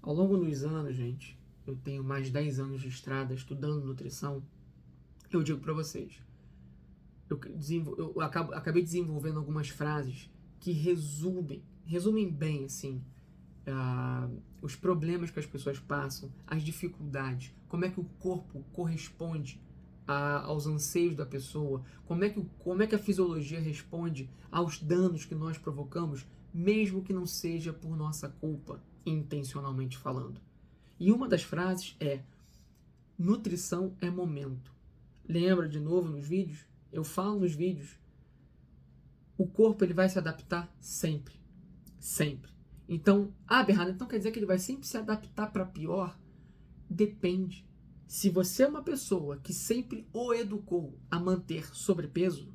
Ao longo dos anos, gente, eu tenho mais de 10 anos de estrada estudando nutrição. Eu digo para vocês, acabei desenvolvendo algumas frases que resumem bem, assim, os problemas que as pessoas passam, as dificuldades, como é que o corpo corresponde aos anseios da pessoa, como é que a fisiologia responde aos danos que nós provocamos, mesmo que não seja por nossa culpa, intencionalmente falando. E uma das frases é: nutrição é momento. Lembra de novo nos vídeos? Eu falo nos vídeos, o corpo ele vai se adaptar sempre. Sempre. Então, Bernardo, então quer dizer que ele vai sempre se adaptar para pior? Depende. Se você é uma pessoa que sempre o educou a manter sobrepeso,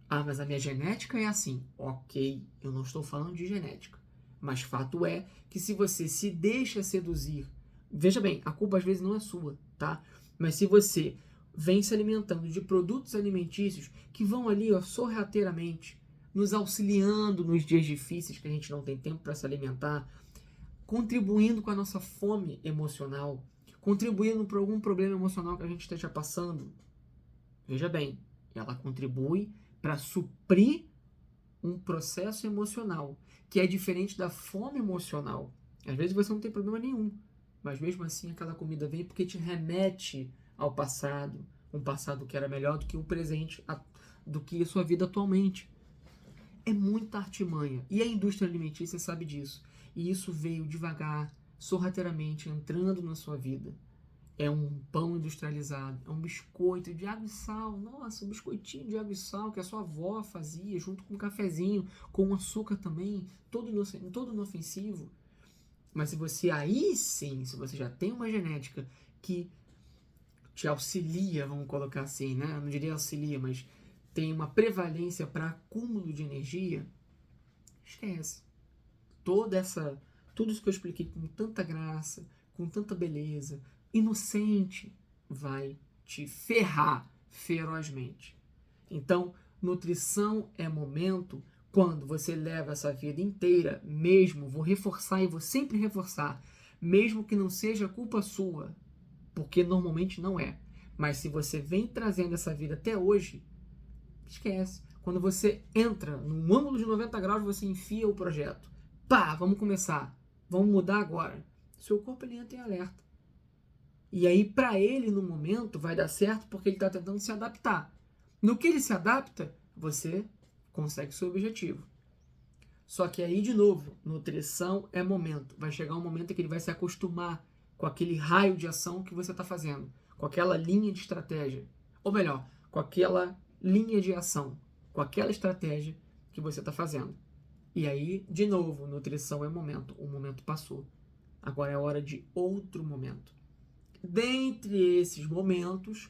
mas a minha genética é assim. Ok, eu não estou falando de genética. Mas fato é que se você se deixa seduzir, veja bem, a culpa às vezes não é sua, tá? Mas se você vem se alimentando de produtos alimentícios que vão ali, ó, sorrateiramente, nos auxiliando nos dias difíceis que a gente não tem tempo para se alimentar, contribuindo com a nossa fome emocional, contribuindo para algum problema emocional que a gente esteja passando, veja bem, ela contribui para suprir um processo emocional que é diferente da fome emocional. Às vezes você não tem problema nenhum, mas mesmo assim aquela comida vem porque te remete ao passado, um passado que era melhor do que o presente, do que a sua vida atualmente. É muita artimanha, e a indústria alimentícia sabe disso, e isso veio devagar, sorrateiramente entrando na sua vida. É um pão industrializado, é um biscoito de água e sal. Nossa, um biscoitinho de água e sal que a sua avó fazia junto com um cafezinho, com açúcar também, todo inofensivo. Mas se você aí sim, se você já tem uma genética que te auxilia, vamos colocar assim, né? Eu não diria auxilia, mas tem uma prevalência para acúmulo de energia, esquece. Tudo isso que eu expliquei com tanta graça, com tanta beleza, inocente, vai te ferrar ferozmente. Então, nutrição é momento quando você leva essa vida inteira, mesmo, vou reforçar e vou sempre reforçar, mesmo que não seja culpa sua, porque normalmente não é. Mas se você vem trazendo essa vida até hoje, esquece. Quando você entra num ângulo de 90 graus, você enfia o projeto. Pá, vamos começar. Vamos mudar agora. Seu corpo ele entra em alerta. E aí, para ele, no momento, vai dar certo porque ele está tentando se adaptar. No que ele se adapta, você consegue seu objetivo. Só que aí, de novo, nutrição é momento. Vai chegar um momento em que ele vai se acostumar com aquele raio de ação que você está fazendo, com aquela linha de estratégia. Ou melhor, com aquela linha de ação, com aquela estratégia que você está fazendo. E aí, de novo, nutrição é momento. O momento passou. Agora é hora de outro momento. Dentre esses momentos,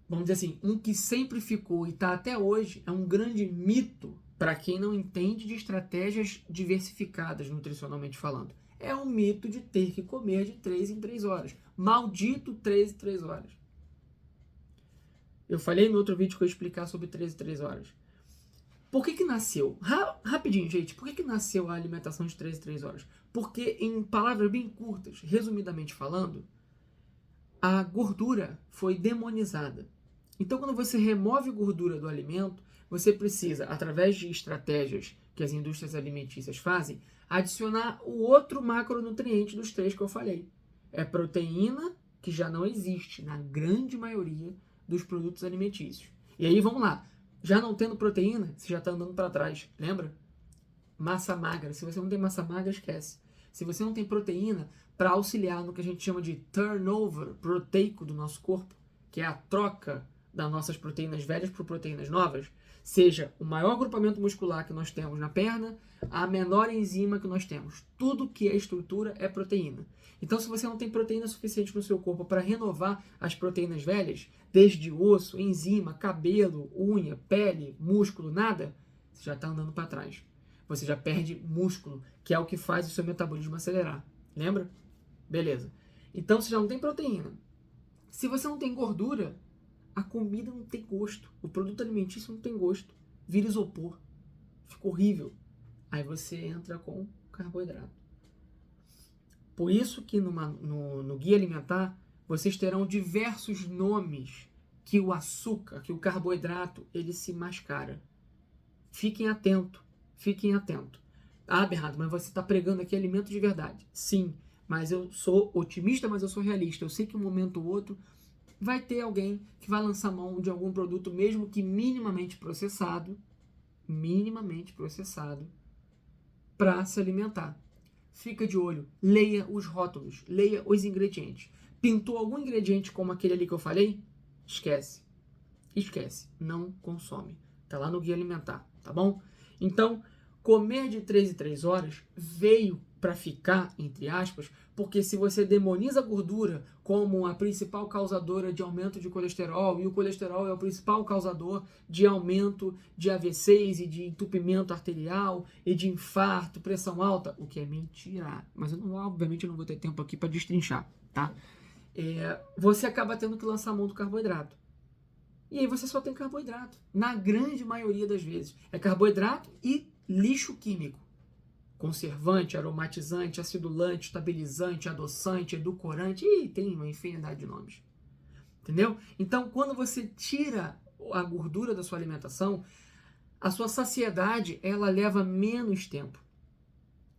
vamos dizer assim, um que sempre ficou e está até hoje, é um grande mito para quem não entende de estratégias diversificadas, nutricionalmente falando. É o mito de ter que comer de 3 em 3 horas. Maldito 3 em 3 horas. Eu falei no outro vídeo que eu ia explicar sobre 3 em 3 horas. Por que nasceu? Rapidinho, gente. Por que nasceu a alimentação de 3 em 3 horas? Porque, em palavras bem curtas, resumidamente falando, a gordura foi demonizada. Então, quando você remove gordura do alimento, você precisa, através de estratégias que as indústrias alimentícias fazem, adicionar o outro macronutriente dos 3 que eu falei. É proteína, que já não existe na grande maioria dos produtos alimentícios. E aí, vamos lá. Já não tendo proteína, você já está andando para trás. Lembra? Massa magra. Se você não tem massa magra, esquece. Se você não tem proteína para auxiliar no que a gente chama de turnover proteico do nosso corpo, que é a troca das nossas proteínas velhas por proteínas novas, seja o maior agrupamento muscular que nós temos na perna, a menor enzima que nós temos. Tudo que é estrutura é proteína. Então, se você não tem proteína suficiente no seu corpo para renovar as proteínas velhas, desde osso, enzima, cabelo, unha, pele, músculo, nada, você já está andando para trás. Você já perde músculo, que é o que faz o seu metabolismo acelerar. Lembra? Beleza. Então, você já não tem proteína. Se você não tem gordura, a comida não tem gosto. O produto alimentício não tem gosto. Vira isopor. Fica horrível. Aí você entra com carboidrato. Por isso que no guia alimentar vocês terão diversos nomes que o açúcar, que o carboidrato, ele se mascara. Fiquem atentos, fiquem atentos. Ah, Bernardo, mas você está pregando aqui alimento de verdade. Sim, mas eu sou otimista, mas eu sou realista. Eu sei que um momento ou outro vai ter alguém que vai lançar mão de algum produto, mesmo que minimamente processado, para se alimentar. Fica de olho, leia os rótulos, leia os ingredientes. Pintou algum ingrediente como aquele ali que eu falei? Esquece. Esquece. Não consome. Tá lá no guia alimentar, tá bom? Então, comer de 3 em 3 horas veio para ficar, entre aspas, porque se você demoniza a gordura como a principal causadora de aumento de colesterol, e o colesterol é o principal causador de aumento de AVCs e de entupimento arterial e de infarto, pressão alta, o que é mentira. Mas eu não, obviamente eu não vou ter tempo aqui para destrinchar, tá? Você acaba tendo que lançar mão do carboidrato. E aí você só tem carboidrato. Na grande maioria das vezes. É carboidrato e lixo químico. Conservante, aromatizante, acidulante, estabilizante, adoçante, edulcorante, e tem uma infinidade de nomes. Entendeu? Então, quando você tira a gordura da sua alimentação, a sua saciedade, ela leva menos tempo.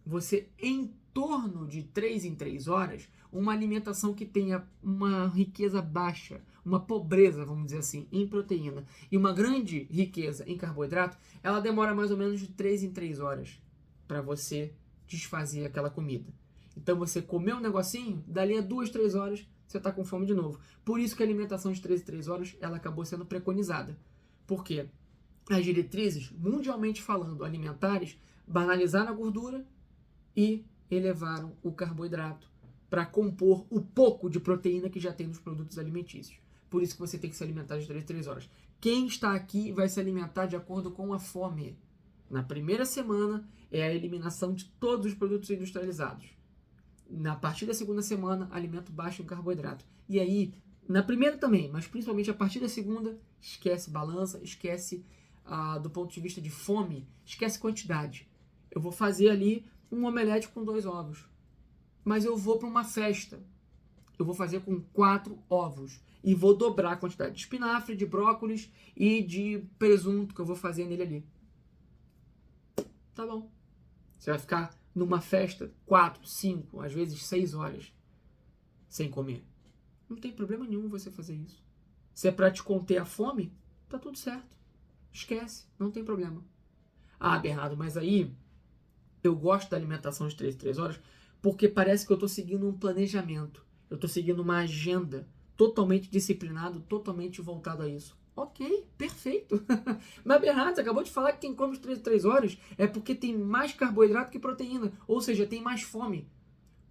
Você, em torno de 3 em 3 horas, uma alimentação que tenha uma riqueza baixa, uma pobreza, vamos dizer assim, em proteína, e uma grande riqueza em carboidrato, ela demora mais ou menos de 3 em 3 horas para você desfazer aquela comida. Então você comeu um negocinho, dali a 2, 3 horas, você está com fome de novo. Por isso que a alimentação de 3 em 3 horas, ela acabou sendo preconizada. Por quê? As diretrizes, mundialmente falando, alimentares, banalizaram a gordura e elevaram o carboidrato para compor o pouco de proteína que já tem nos produtos alimentícios. Por isso que você tem que se alimentar de 3 em 3 horas. Quem está aqui vai se alimentar de acordo com a fome. Na primeira semana é a eliminação de todos os produtos industrializados. Na partir da segunda semana, alimento baixo em carboidrato. E aí, na primeira também, mas principalmente a partir da segunda, esquece balança, esquece do ponto de vista de fome, esquece quantidade. Eu vou fazer ali um omelete com 2 ovos. Mas eu vou para uma festa. Eu vou fazer com 4 ovos. E vou dobrar a quantidade de espinafre, de brócolis e de presunto que eu vou fazer nele ali. Tá bom. Você vai ficar numa festa 4, 5, às vezes 6 horas sem comer. Não tem problema nenhum você fazer isso. Se é para te conter a fome, tá tudo certo. Esquece, não tem problema. Ah, Bernardo, mas aí eu gosto da alimentação de 3 em 3 horas porque parece que eu estou seguindo um planejamento. Eu estou seguindo uma agenda totalmente disciplinado, totalmente voltado a isso. Ok, perfeito. Mas Bernardo, você acabou de falar que quem come de 3 em 3 horas é porque tem mais carboidrato que proteína. Ou seja, tem mais fome.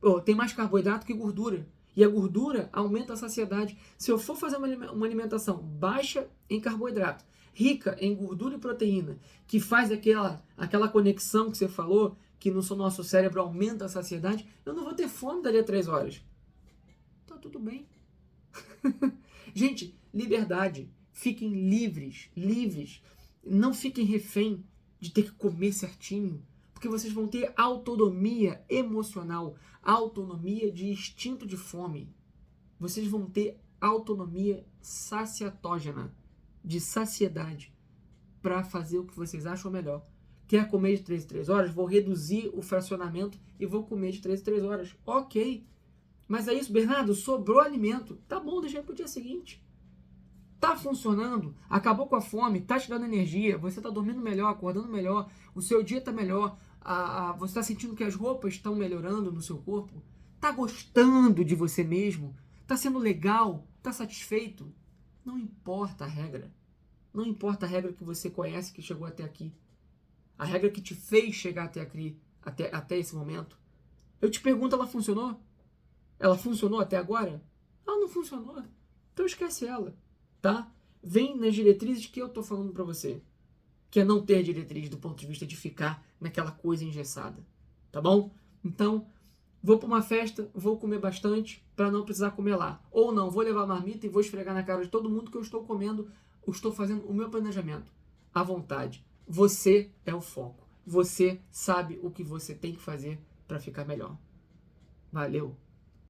Ou tem mais carboidrato que gordura. E a gordura aumenta a saciedade. Se eu for fazer uma alimentação baixa em carboidrato, rica em gordura e proteína, que faz aquela conexão que você falou, que no nosso cérebro aumenta a saciedade, eu não vou ter fome dali a 3 horas. Tá tudo bem. Gente, liberdade. Fiquem livres, livres. Não fiquem refém de ter que comer certinho, porque vocês vão ter autonomia emocional, autonomia de instinto de fome. Vocês vão ter autonomia saciatógena, de saciedade, para fazer o que vocês acham melhor. Quer comer de 3 em 3 horas? Vou reduzir o fracionamento e vou comer de 3 em 3 horas. Ok. Mas é isso, Bernardo, sobrou alimento. Tá bom, deixa aí pro dia seguinte. Tá funcionando, acabou com a fome, tá te dando energia, você tá dormindo melhor, acordando melhor, o seu dia tá melhor, você tá sentindo que as roupas estão melhorando no seu corpo, tá gostando de você mesmo, tá sendo legal, tá satisfeito. Não importa a regra. Não importa a regra que você conhece que chegou até aqui. A regra que te fez chegar até aqui, até esse momento. Eu te pergunto, ela funcionou? Ela funcionou até agora? Ela não funcionou. Então esquece ela. Tá? Vem nas diretrizes que eu tô falando para você, que é não ter diretriz do ponto de vista de ficar naquela coisa engessada, tá bom? Então, vou para uma festa, vou comer bastante para não precisar comer lá. Ou não, vou levar marmita e vou esfregar na cara de todo mundo que eu estou comendo, eu estou fazendo o meu planejamento. À vontade. Você é o foco. Você sabe o que você tem que fazer para ficar melhor. Valeu!